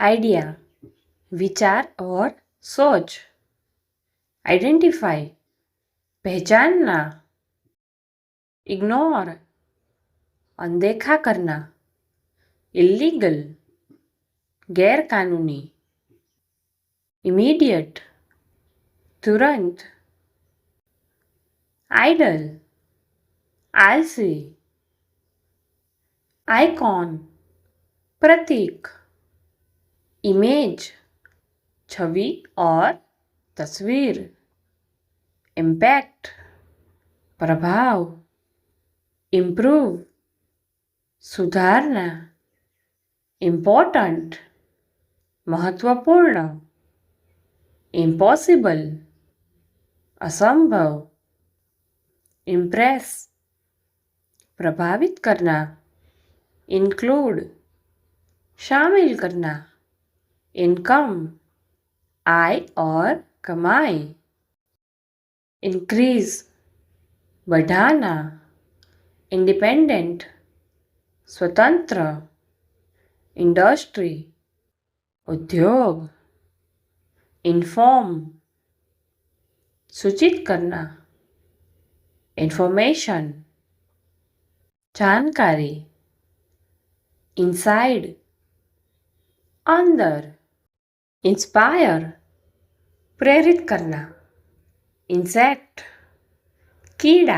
Idea विचार और सोच। आइडेंटिफाई पहचानना। इग्नोर अनदेखा करना। इलीगल गैर कानूनी। इमीडिएट तुरंत। आइडल आलसी। आइकॉन प्रतीक। इमेज छवि और तस्वीर। इम्पैक्ट प्रभाव। इम्प्रूव सुधारना। इम्पोर्टेंट महत्वपूर्ण। इम्पॉसिबल असंभव। इम्प्रेस प्रभावित करना। इंक्लूड शामिल करना। इनकम आय और कमाई। इंक्रीज बढ़ाना। इंडिपेंडेंट स्वतंत्र। इंडस्ट्री उद्योग। इन्फॉर्म सूचित करना। इंफॉर्मेशन जानकारी। इनसाइड अंदर। इंस्पायर प्रेरित करना। इंसेक्ट कीड़ा।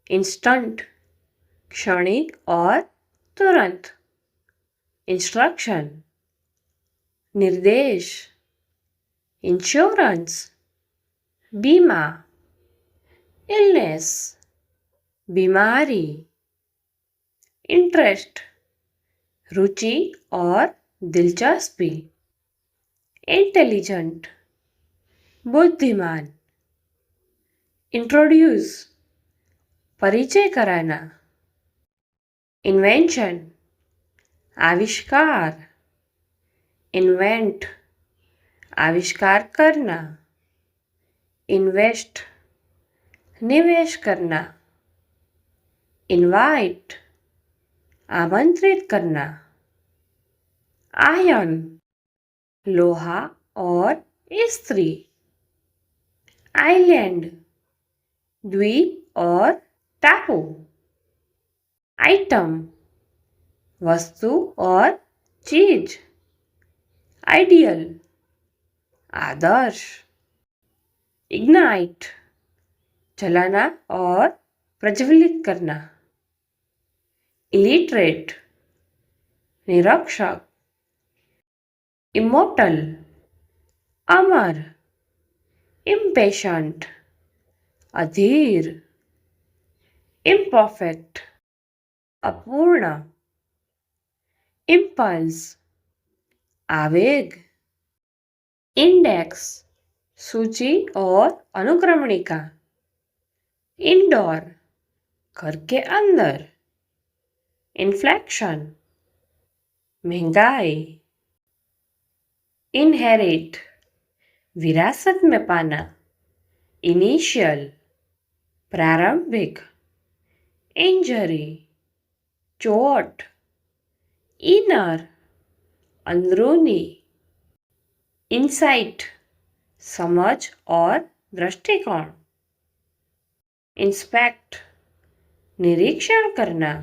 इंस्टेंट क्षणिक और तुरंत। इंस्ट्रक्शन निर्देश। इंश्योरेंस बीमा। इलनेस बीमारी। इंटरेस्ट रुचि और दिलचस्पी। इंटेलिजेंट बुद्धिमान। इंट्रोड्यूस परिचय कराना। इन्वेंशन आविष्कार। इन्वेंट आविष्कार करना। इन्वेस्ट निवेश करना। इनवाइट आमंत्रित करना। आयन लोहा और इस्त्री। आइलैंड द्वीप और टापू। आइटम वस्तु और चीज। आइडियल आदर्श। इग्नाइट जलाना और प्रज्वलित करना। इलिटरेट निरक्षर। इमोर्टल अमर। इम्पेशेंट अधीर। इम्परफेक्ट अपूर्ण। इम्पल्स आवेग। इंडेक्स सूची और अनुक्रमणिका। इंडोर घर के अंदर। इन्फ्लेक्शन महंगाई। इनहेरिट विरासत में पाना। इनिशियल प्रारंभिक। इंजरी चोट। इनर अंदरूनी। इंसाइट समझ और दृष्टिकोण। इंस्पेक्ट निरीक्षण करना।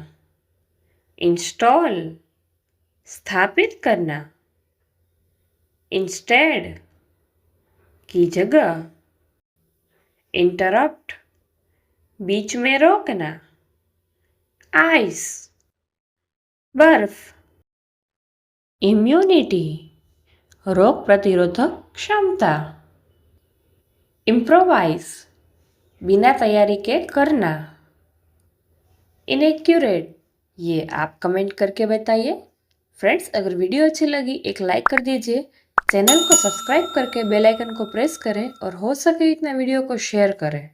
इंस्टॉल स्थापित करना। इंस्टेड की जगह। इंटरप्ट बीच में रोकना। आइस बर्फ। इम्यूनिटी रोग प्रतिरोधक क्षमता। इम्प्रोवाइज बिना तैयारी के करना। इनएक्यूरेट ये आप कमेंट करके बताइए। फ्रेंड्स अगर वीडियो अच्छी लगी एक लाइक कर दीजिए। चैनल को सब्सक्राइब करके बेल आइकन को प्रेस करें और हो सके इतना वीडियो को शेयर करें।